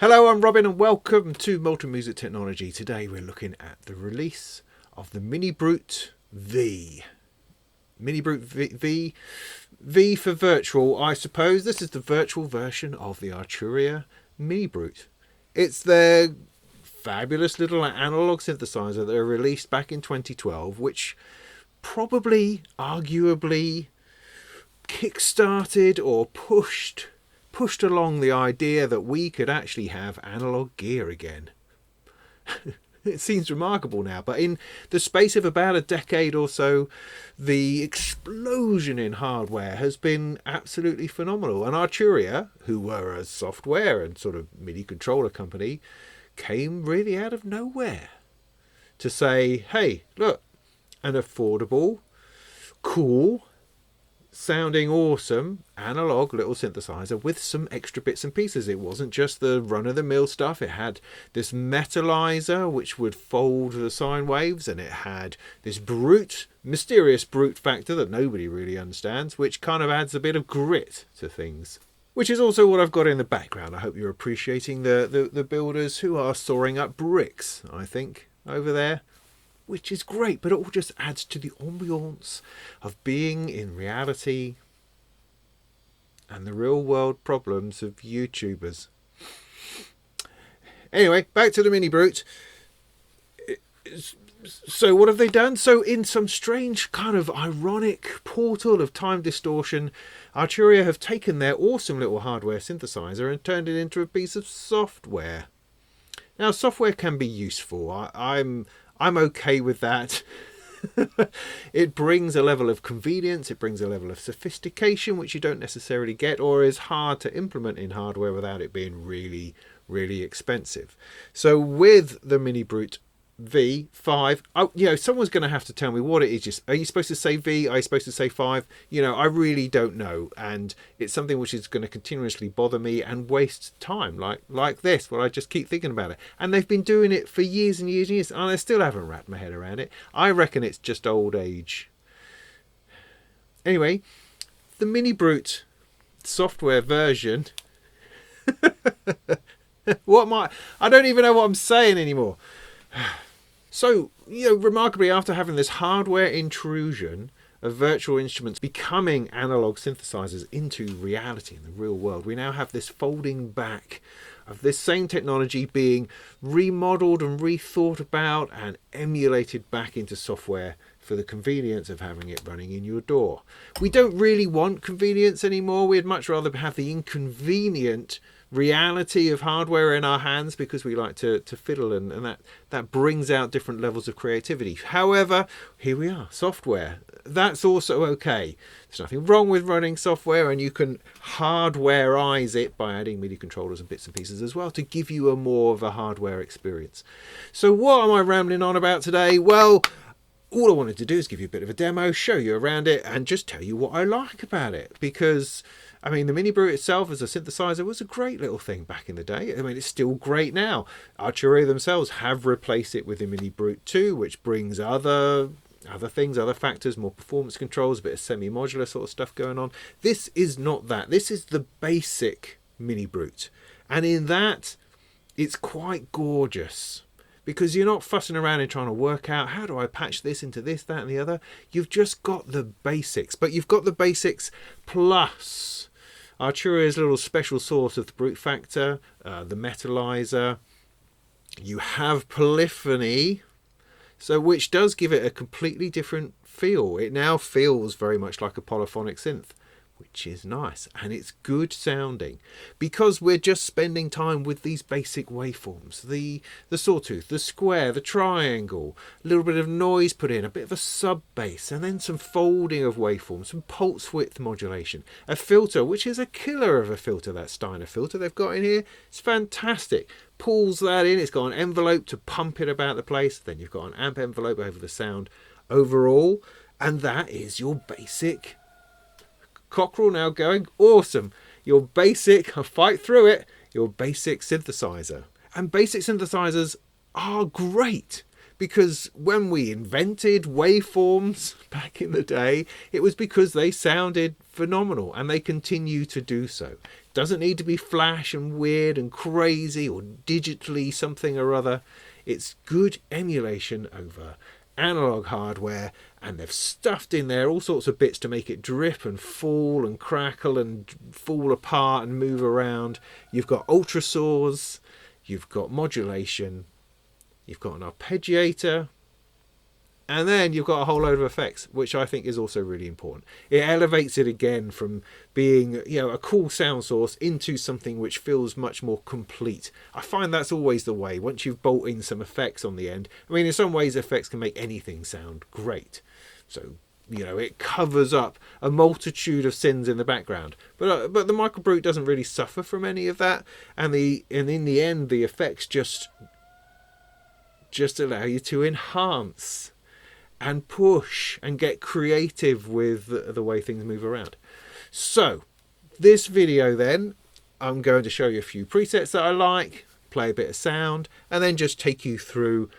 Hello, I'm Robin and welcome to Multi-Music Technology. Today we're looking at the release of the MiniBrute V. MiniBrute V. V for virtual, I suppose. This is the virtual version of the Arturia MiniBrute. It's their fabulous little analog synthesizer that they released back in 2012, which probably, arguably, kick-started or pushed along the idea that we could actually have analog gear again. It seems remarkable now, but in the space of about a decade or so, the explosion in hardware has been absolutely phenomenal. And Arturia, who were a software and sort of MIDI controller company, came really out of nowhere to say, hey, look, an affordable, cool, sounding awesome analog little synthesizer with some extra bits and pieces. It wasn't just the run-of-the-mill stuff. It had this metalizer which would fold the sine waves, and it had this mysterious brute factor that nobody really understands, which kind of adds a bit of grit to things, which is also what I've got in the background. I hope you're appreciating the builders who are sawing up bricks, I think, over there, which is great, but it all just adds to the ambiance of being in reality and the real world problems of YouTubers. Anyway, back to the MiniBrute. So what have they done? So in some strange kind of ironic portal of time distortion, Arturia have taken their awesome little hardware synthesizer and turned it into a piece of software. Now, software can be useful. I'm okay with that. It brings a level of convenience, it brings a level of sophistication which you don't necessarily get or is hard to implement in hardware without it being really, really expensive. So with the MiniBrute V5, someone's going to have to tell me what it is. Are you supposed to say V? Are you supposed to say 5? I really don't know, and it's something which is going to continuously bother me and waste time like this, where I just keep thinking about it. And they've been doing it for years and years and years, and I still haven't wrapped my head around it. I reckon it's just old age. Anyway, the MiniBrute software version. I don't even know what I'm saying anymore. So, remarkably, after having this hardware intrusion of virtual instruments becoming analog synthesizers into reality in the real world, we now have this folding back of this same technology being remodeled and rethought about and emulated back into software for the convenience of having it running in your door. We don't really want convenience anymore. We'd much rather have the inconvenient reality of hardware in our hands, because we like to fiddle, and that brings out different levels of creativity. However, here we are, software. That's also okay. There's nothing wrong with running software, and you can hardwareize it by adding MIDI controllers and bits and pieces as well to give you a more of a hardware experience. So what am I rambling on about today? Well, all I wanted to do is give you a bit of a demo, show you around it, and just tell you what I like about it, because the MiniBrute itself as a synthesizer was a great little thing back in the day. It's still great now. Arturia themselves have replaced it with the MiniBrute 2, which brings other things, other factors, more performance controls, a bit of semi-modular sort of stuff going on. This is not that. This is the basic MiniBrute. And in that, it's quite gorgeous, because you're not fussing around and trying to work out, how do I patch this into this, that, and the other? You've just got the basics, but you've got the basics plus Arturia's little special sauce of the brute factor, the metalizer. You have polyphony, which does give it a completely different feel. It now feels very much like a polyphonic synth, which is nice, and it's good sounding, because we're just spending time with these basic waveforms, the sawtooth, the square, the triangle, a little bit of noise put in, a bit of a sub bass, and then some folding of waveforms, some pulse width modulation, a filter, which is a killer of a filter, that Steiner filter they've got in here. It's fantastic. Pulls that in, it's got an envelope to pump it about the place, then you've got an amp envelope over the sound overall, and that is your basic cockerel now going. Awesome. Your basic, I'll fight through it, your basic synthesizer. And basic synthesizers are great, because when we invented waveforms back in the day, it was because they sounded phenomenal, and they continue to do so. Doesn't need to be flash and weird and crazy or digitally something or other. It's good emulation over analog hardware, and they've stuffed in there all sorts of bits to make it drip and fall and crackle and fall apart and move around. You've got ultra saws, you've got modulation, you've got an arpeggiator, and then you've got a whole load of effects, which I think is also really important. It elevates it again from being, a cool sound source into something which feels much more complete. I find that's always the way. Once you've built in some effects on the end, I mean, in some ways effects can make anything sound great. So, it covers up a multitude of sins in the background. But the MiniBrute doesn't really suffer from any of that, and in the end the effects just allow you to enhance and push and get creative with the way things move around. So this video then, I'm going to show you a few presets that I like, play a bit of sound, and then just take you through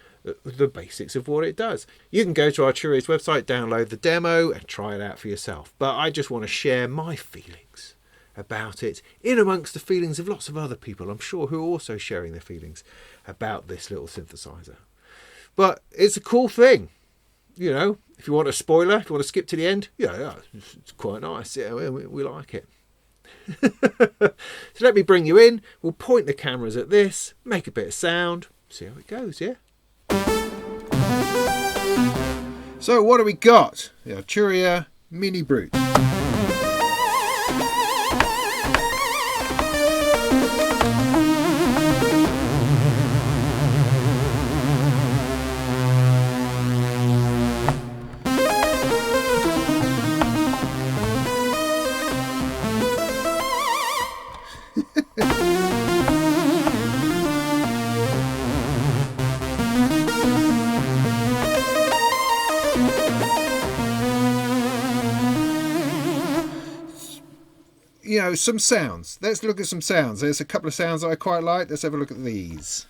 the basics of what it does. You can go to Arturia's website, download the demo and try it out for yourself. But I just want to share my feelings about it in amongst the feelings of lots of other people, I'm sure, who are also sharing their feelings about this little synthesizer. But it's a cool thing. If you want a spoiler, if you want to skip to the end, it's quite nice. Yeah, we like it. So let me bring you in. We'll point the cameras at this, make a bit of sound, see how it goes, yeah? So what do we got? The Arturia MiniBrute. Some sounds. Let's look at some sounds. There's a couple of sounds that I quite like. Let's have a look at these.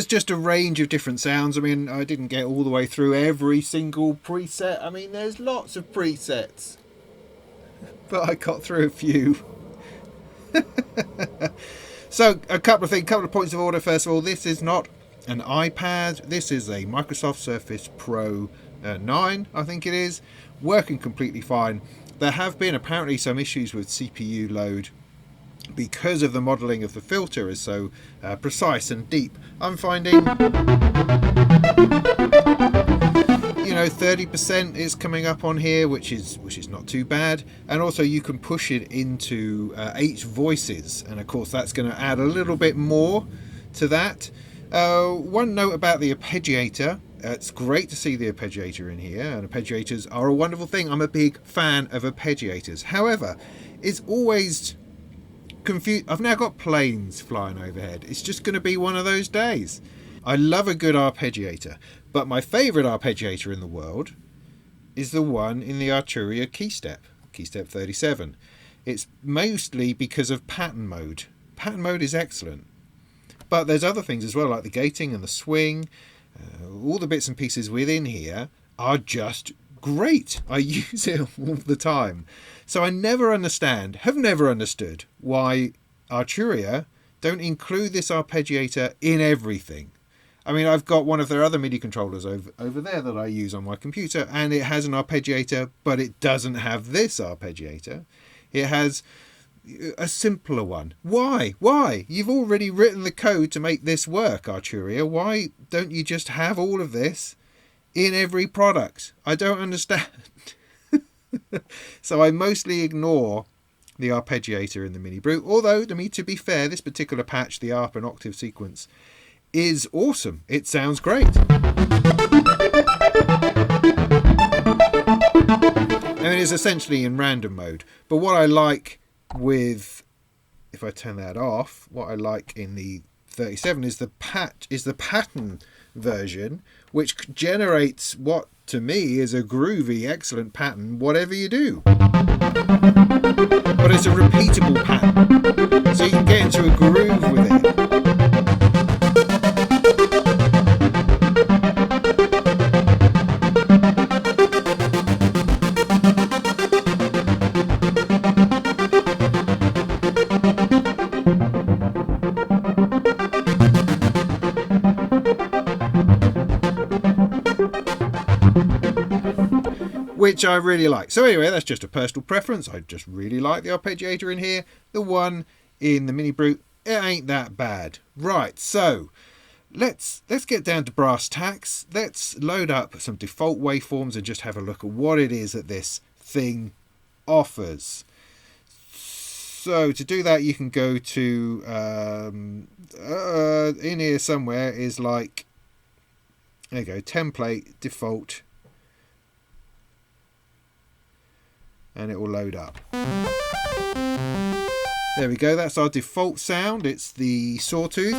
there's just a range of different sounds. I mean, I didn't get all the way through every single preset. I mean, there's lots of presets, but I got through a few. So a couple of points of order. First of all, this is not an iPad. This is a Microsoft Surface Pro 9, I think it is, working completely fine. There have been apparently some issues with CPU load because of the modelling of the filter is so precise and deep. I'm finding, 30% is coming up on here, which is not too bad. And also you can push it into H voices, and of course that's going to add a little bit more to that. One note about the arpeggiator. It's great to see the arpeggiator in here, and arpeggiators are a wonderful thing. I'm a big fan of arpeggiators. However, it's always confused. I've now got planes flying overhead. It's just going to be one of those days. I love a good arpeggiator, but my favourite arpeggiator in the world is the one in the Arturia keystep 37. It's mostly because of pattern mode. Pattern mode is excellent, but there's other things as well, like the gating and the swing. All the bits and pieces within here are just great. I use it all the time. So I have never understood why Arturia don't include this arpeggiator in everything. I mean, I've got one of their other MIDI controllers over there that I use on my computer, and it has an arpeggiator, but it doesn't have this arpeggiator. It has a simpler one. Why? You've already written the code to make this work, Arturia. Why don't you just have all of this in every product? I don't understand. So I mostly ignore the arpeggiator in the MiniBrute, although, to be fair, this particular patch, the arp and octave sequence, is awesome. It sounds great. I mean, it's essentially in random mode, but what I like with, if I turn that off, what I like in the 37 is the pattern version, which generates what to me is a groovy, excellent pattern, whatever you do. But it's a repeatable pattern, so you can get into a groove with it. Which I really like. So anyway, that's just a personal preference. I just really like the arpeggiator in here. The one in the MiniBrute, it ain't that bad. Right, so let's get down to brass tacks. Let's load up some default waveforms and just have a look at what it is that this thing offers. So to do that, you can go to in here somewhere is like, there you go, template, default, and it will load up. There we go, that's our default sound. It's the sawtooth.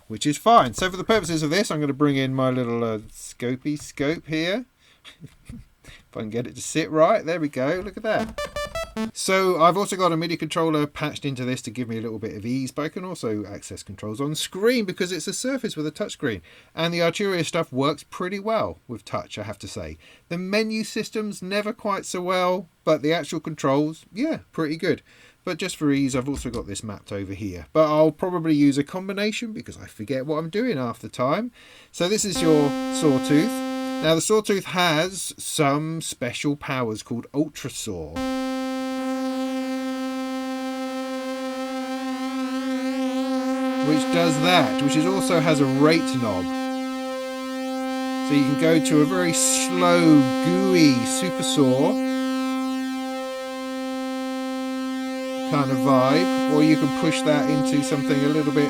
Which is fine. So for the purposes of this, I'm going to bring in my little scopy scope here. If I can get it to sit right. There we go, look at that. So I've also got a MIDI controller patched into this to give me a little bit of ease, but I can also access controls on screen because it's a Surface with a touchscreen. And the Arturia stuff works pretty well with touch, I have to say. The menu system's never quite so well, but the actual controls, yeah, pretty good. But just for ease, I've also got this mapped over here. But I'll probably use a combination because I forget what I'm doing half the time. So this is your sawtooth. Now the sawtooth has some special powers called Ultra Saw, which does that, which also has a rate knob. So you can go to a very slow, gooey super saw kind of vibe, or you can push that into something a little bit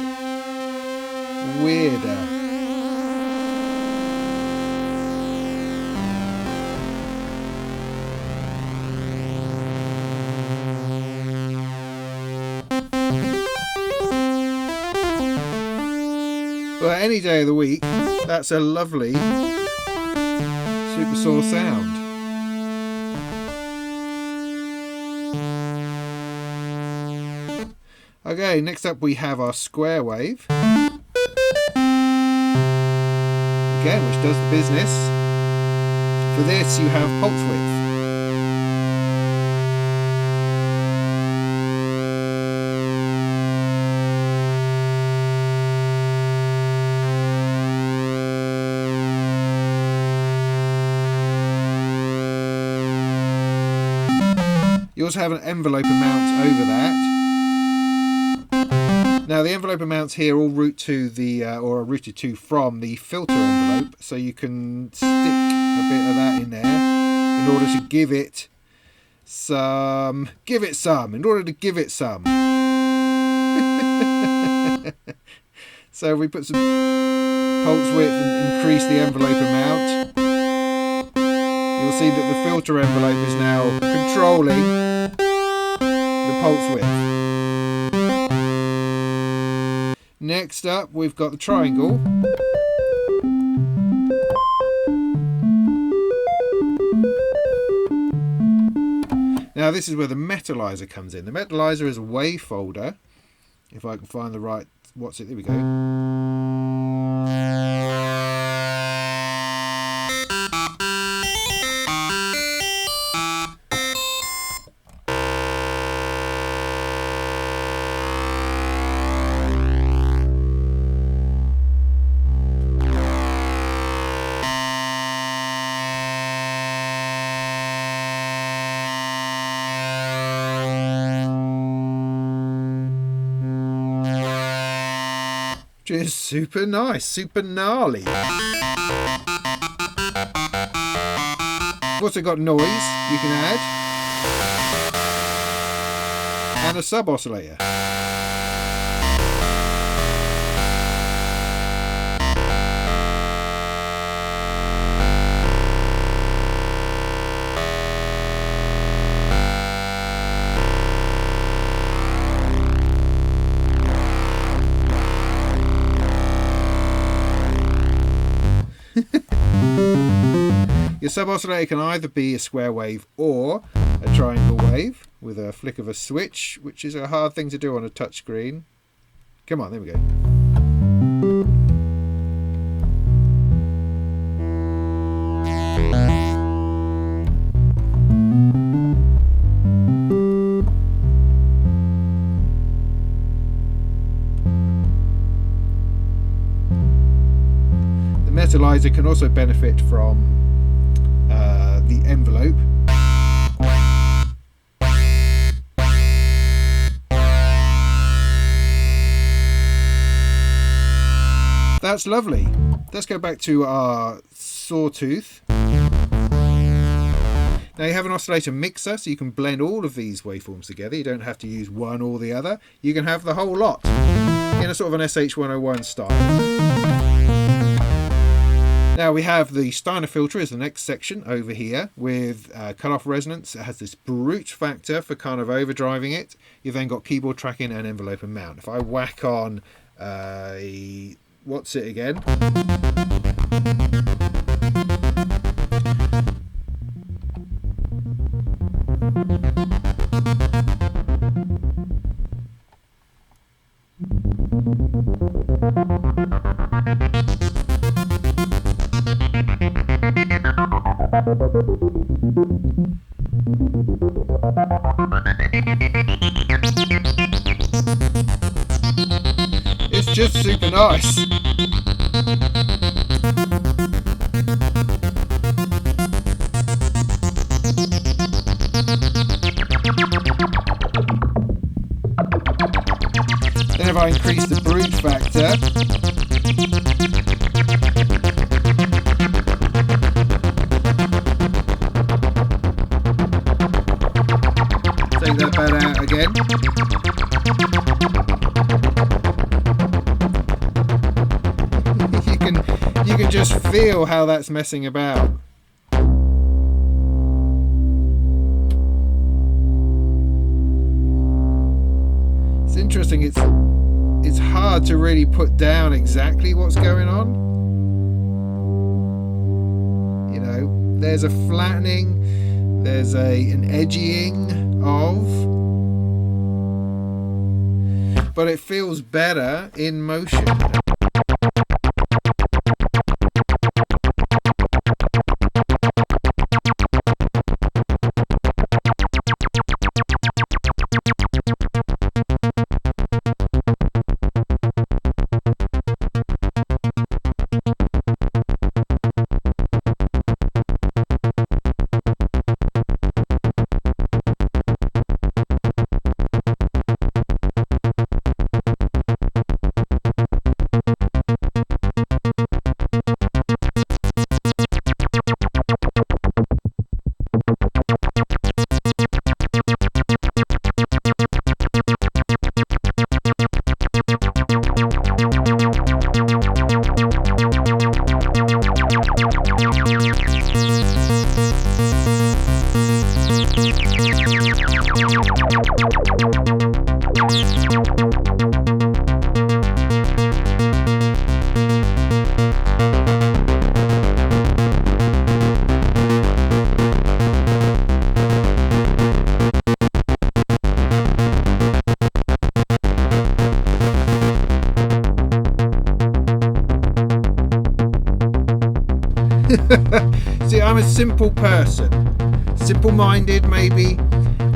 weirder. But any day of the week, that's a lovely super saw sound. Okay, next up we have our square wave. Again, which does the business. For this you have pulse width. You also have an envelope amount over that. Now the envelope amounts here all route to the, or are routed to from the filter envelope, so you can stick a bit of that in there in order to give it some, in order to give it some. So we put some pulse width and increase the envelope amount. You'll see that the filter envelope is now controlling the pulse width. Next up, we've got the triangle. Now this is where the metallizer comes in. The metallizer is a wave folder. If I can find the right, there we go. Which is super nice, super gnarly. We've also got noise you can add, and a sub oscillator. Your sub-oscillator can either be a square wave or a triangle wave with a flick of a switch, which is a hard thing to do on a touch screen. Come on, there we go. The metallizer can also benefit from the envelope. That's lovely. Let's go back to our sawtooth. Now you have an oscillator mixer, so you can blend all of these waveforms together. You don't have to use one or the other. You can have the whole lot in a sort of an SH101 style. Now we have the Steiner filter as the next section over here with cut-off resonance. It has this brute factor for kind of overdriving it. You've then got keyboard tracking and envelope and mount. If I whack on what's it again? It's just super nice. Then if I increase the brute factor, take that bad out again. You can just feel how that's messing about. It's interesting. It's hard to really put down exactly what's going on. You know, there's a flattening, there's an edgying of. but it feels better in motion. See, I'm a simple person, simple-minded maybe.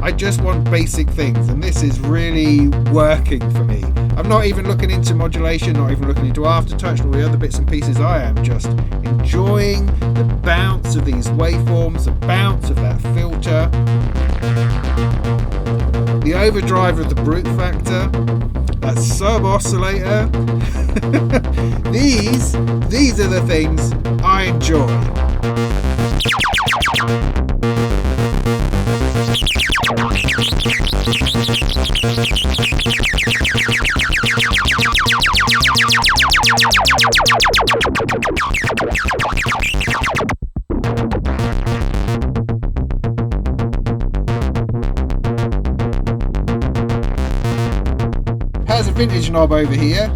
I just want basic things, and this is really working for me. I'm not even looking into modulation, not even looking into Aftertouch and all the other bits and pieces. I am just enjoying the bounce of these waveforms, the bounce of that filter, the overdrive of the brute factor, that sub-oscillator. These are the things I enjoy. Has a vintage knob over here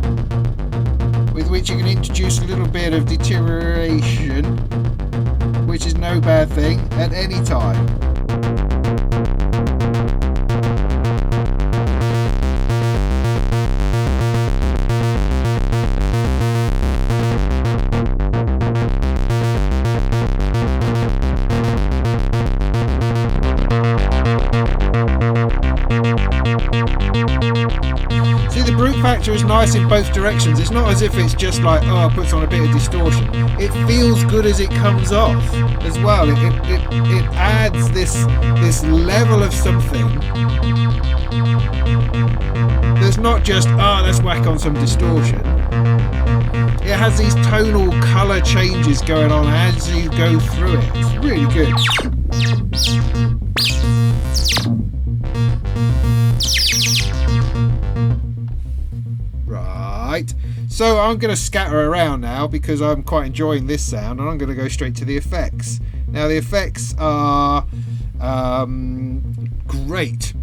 with which you can introduce a little bit of deterioration, which is no bad thing at any time. The brute factor is nice in both directions. It's not as if it's just like, oh, it puts on a bit of distortion. It feels good as it comes off as well. It adds this level of something that's not just, oh, let's whack on some distortion. It has these tonal colour changes going on as you go through it. It's really good. So I'm going to scatter around now because I'm quite enjoying this sound, and I'm going to go straight to the effects. Now the effects are great.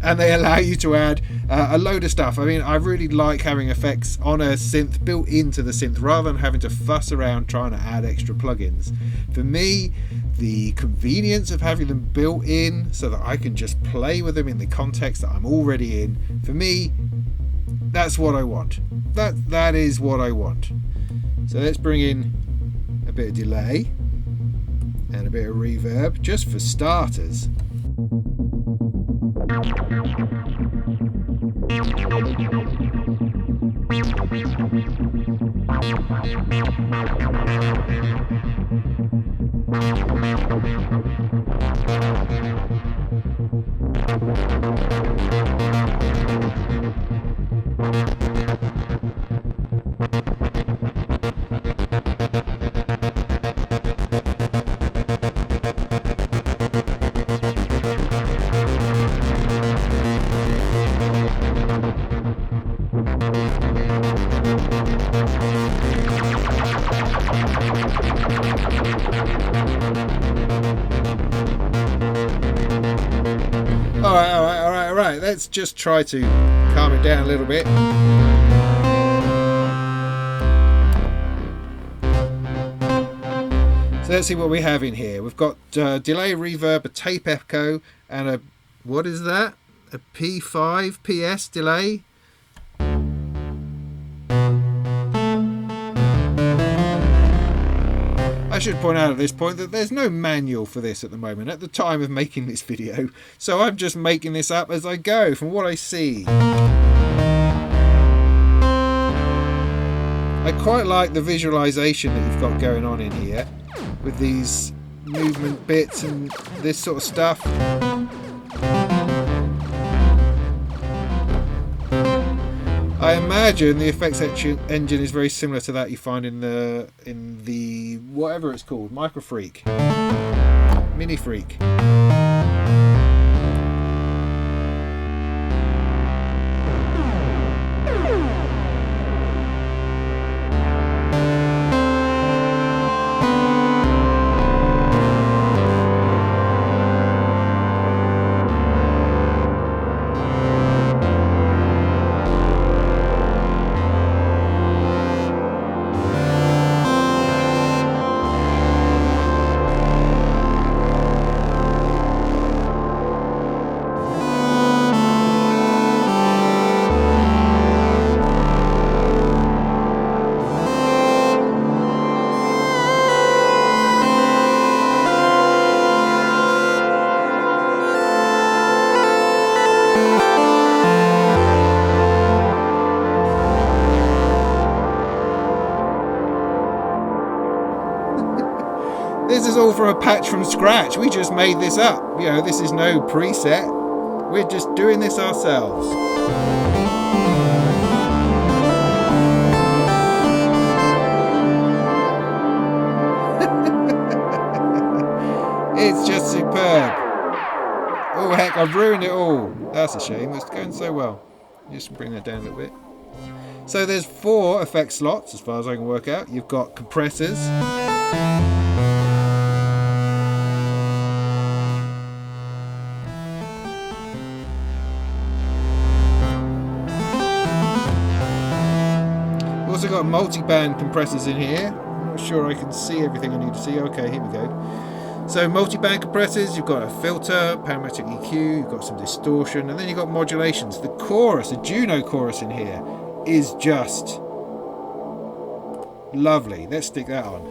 And they allow you to add a load of stuff. I mean, I really like having effects on a synth built into the synth rather than having to fuss around trying to add extra plugins. For me, the convenience of having them built in so that I can just play with them in the context that I'm already in, for me, that's what I want. That is what I want. So let's bring in a bit of delay and a bit of reverb just for starters. All right. Let's just try to calm it down a little bit. So let's see what we have in here. We've got delay, reverb, a tape echo, and a... what is that? a P5 PS delay. I should point out at this point that there's no manual for this at the moment, at the time of making this video, so I'm just making this up as I go, from what I see. I quite like the visualization that you've got going on in here, with these movement bits and this sort of stuff. I imagine the effects engine is very similar to that you find in the whatever it's called, Microfreak, MiniFreak. This is all from a patch from scratch. We just made this up. You know, this is no preset. We're just doing this ourselves. It's just superb. Oh heck, I've ruined it all. That's a shame. It's going so well. Just bring that down a little bit. So there's 4 effect slots as far as I can work out. You've got compressors. We've also got multi-band compressors in here. I'm not sure I can see everything I need to see. Okay, here we go. So multi-band compressors, you've got a filter, parametric EQ, you've got some distortion, and then you've got modulations. The chorus, the Juno chorus in here, is just lovely. Let's stick that on.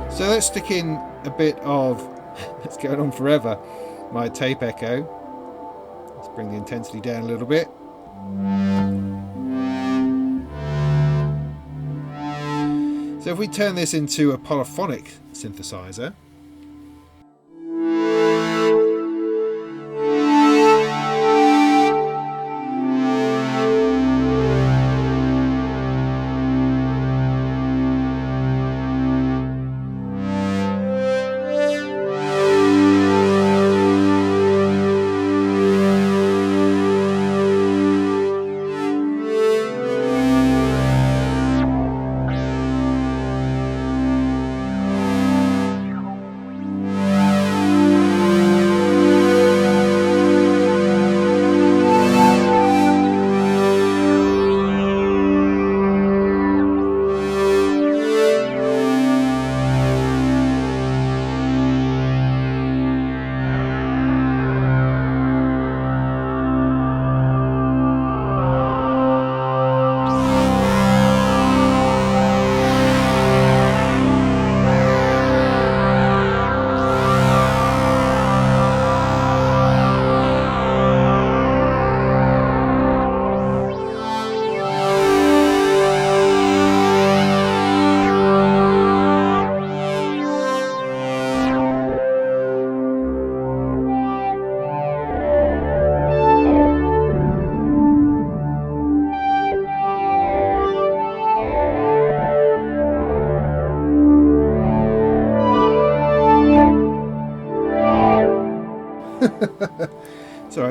So let's stick in a bit of, it's going on forever, my tape echo. Let's bring the intensity down a little bit. So if we turn this into a polyphonic synthesizer,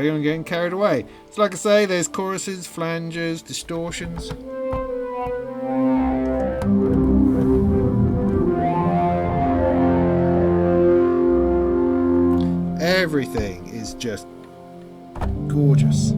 Sorry, I'm getting carried away. So like I say, there's choruses, flanges, distortions. Everything is just gorgeous.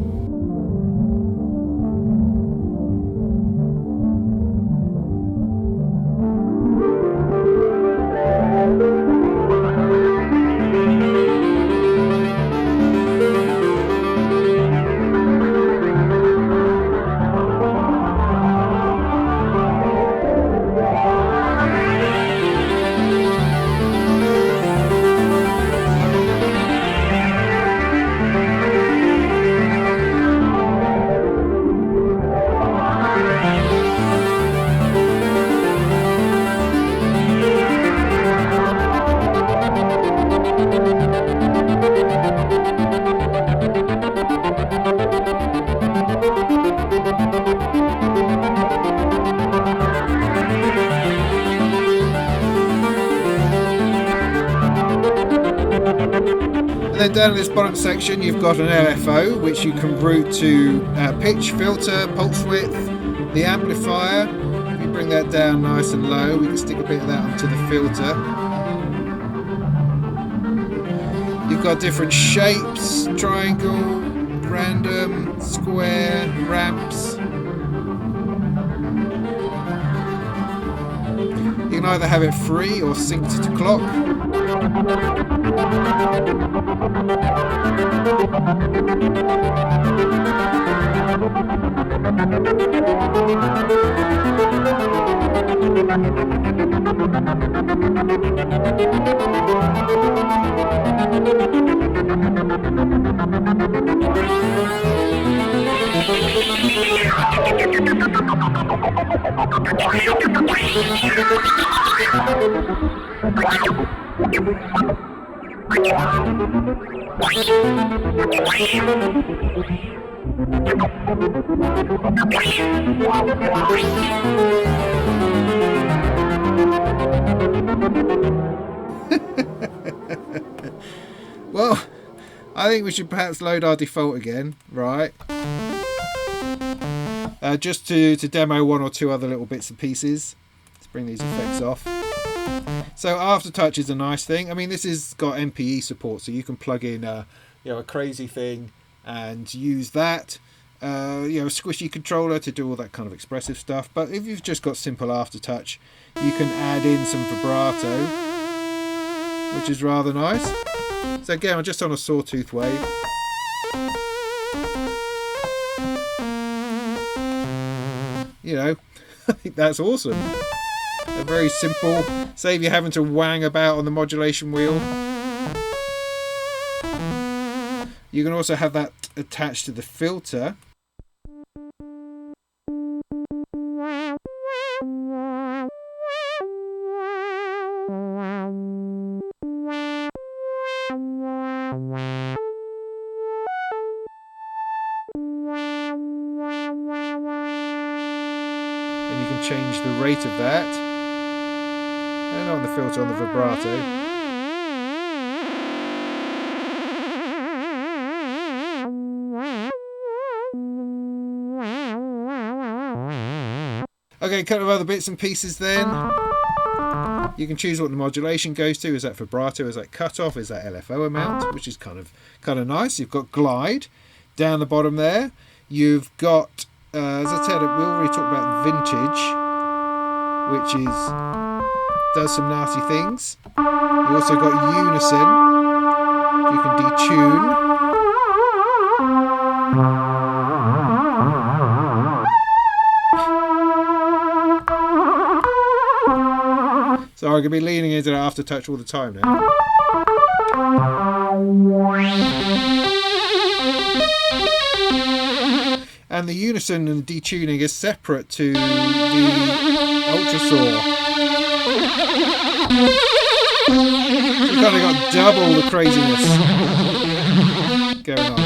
And then down in this bottom section you've got an LFO which you can route to pitch, filter, pulse width, the amplifier. If you bring that down nice and low, we can stick a bit of that onto the filter. You've got different shapes, triangle, random, square, ramps. You can either have it free or synced to clock. Well, I think we should perhaps load our default again, right? Just to demo one or two other little bits and pieces. Let's bring these effects off. So Aftertouch is a nice thing. I mean, this has got MPE support, so you can plug in a crazy thing and use that. A squishy controller to do all that kind of expressive stuff. But if you've just got simple Aftertouch, you can add in some vibrato, which is rather nice. So again, I'm just on a sawtooth wave. I think that's awesome. A very simple, save you having to wang about on the modulation wheel. You can also have that attached to the filter. And you can change the rate of that. And on the filter, on the vibrato. Okay, a couple of other bits and pieces then. You can choose what the modulation goes to. Is that vibrato? Is that cutoff? Is that LFO amount? Which is kind of nice. You've got glide down the bottom there. You've got, as I said, we already talked about vintage, which does some nasty things. You also got unison. You can detune. So I'm going to be leaning into that Aftertouch all the time now. And the unison and detuning is separate to the ultrasaw. You've kind of got double the craziness going on.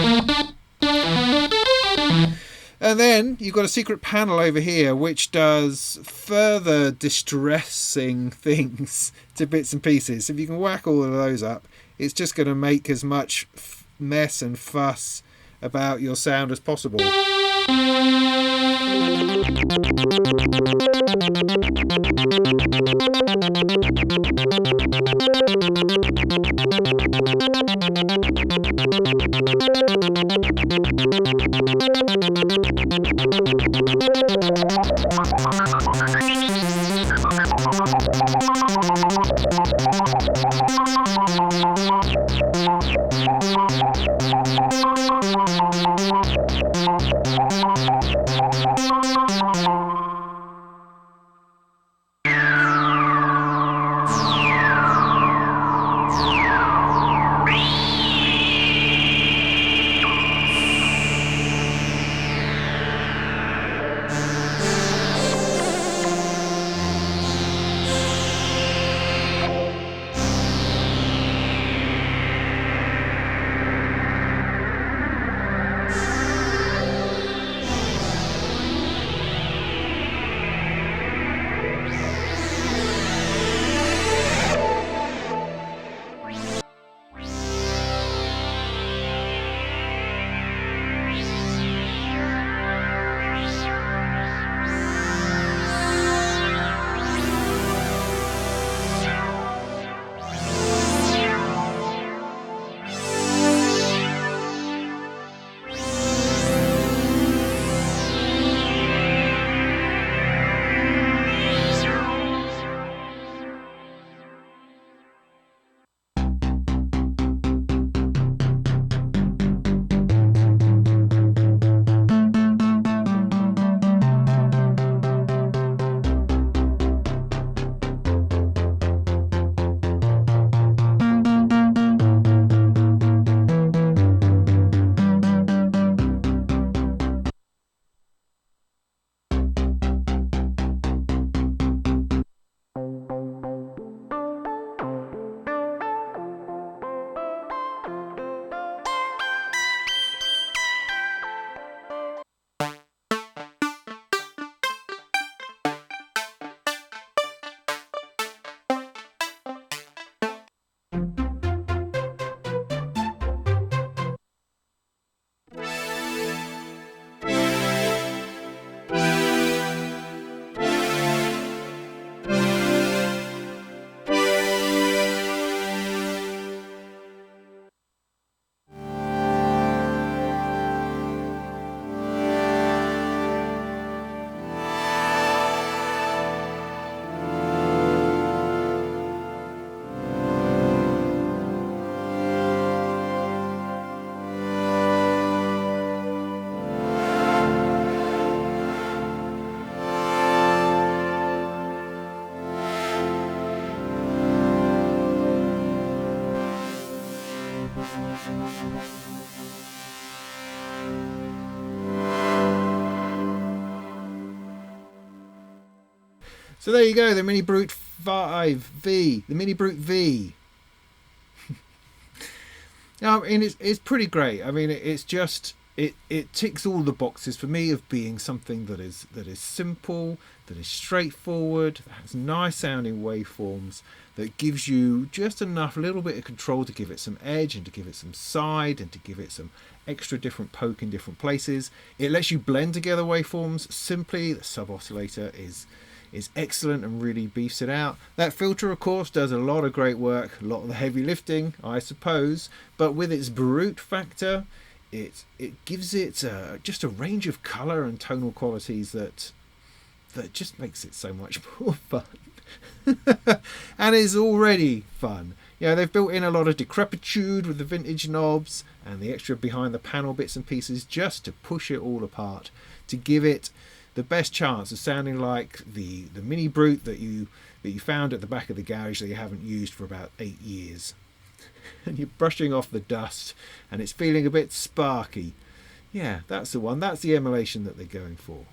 And then you've got a secret panel over here which does further distressing things to bits and pieces. If you can whack all of those up, it's just going to make as much mess and fuss about your sound as possible. So there you go, the MiniBrute 5V, the MiniBrute V. I mean, it's pretty great. I mean, it's just it ticks all the boxes for me of being something that is simple, that is straightforward, that has nice sounding waveforms, that gives you just enough little bit of control to give it some edge and to give it some side and to give it some extra different poke in different places. It lets you blend together waveforms simply. The sub oscillator is excellent and really beefs it out. That filter, of course, does a lot of great work, a lot of the heavy lifting, I suppose, but with its brute factor, it gives it just a range of colour and tonal qualities that just makes it so much more fun. And is already fun. You know, they've built in a lot of decrepitude with the vintage knobs and the extra behind the panel bits and pieces just to push it all apart, to give it the best chance of sounding like the MiniBrute that you found at the back of the garage that you haven't used for about 8 years. And you're brushing off the dust and it's feeling a bit sparky. Yeah, that's the one. That's the emulation that they're going for.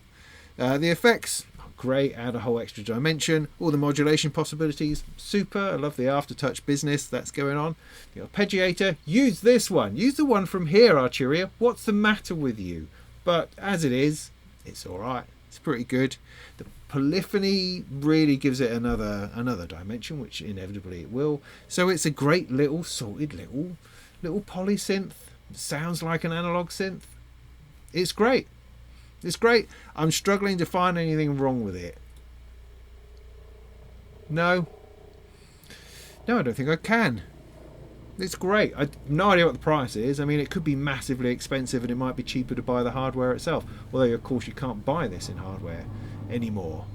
The effects are great, add a whole extra dimension. All the modulation possibilities, super. I love the Aftertouch business that's going on. The arpeggiator, use this one. Use the one from here, Arturia. What's the matter with you? But as it is, it's all right. It's pretty good. The polyphony really gives it another dimension, which inevitably it will. So it's a great little sorted little polysynth Sounds like an analog synth. It's great. It's great. I'm struggling to find anything wrong with it. No, I don't think I can. It's great. I have no idea what the price is. I mean, it could be massively expensive and it might be cheaper to buy the hardware itself. Although, of course, you can't buy this in hardware anymore.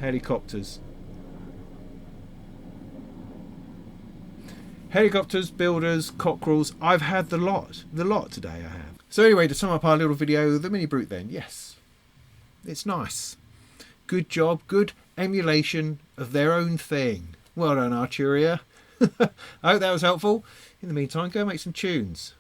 Helicopters. Helicopters, builders, cockerels. I've had the lot today I have. So anyway, to sum up our little video, the MiniBrute then, yes, it's nice. Good job, good emulation of their own thing. Well done, Arturia. I hope that was helpful. In the meantime, go make some tunes.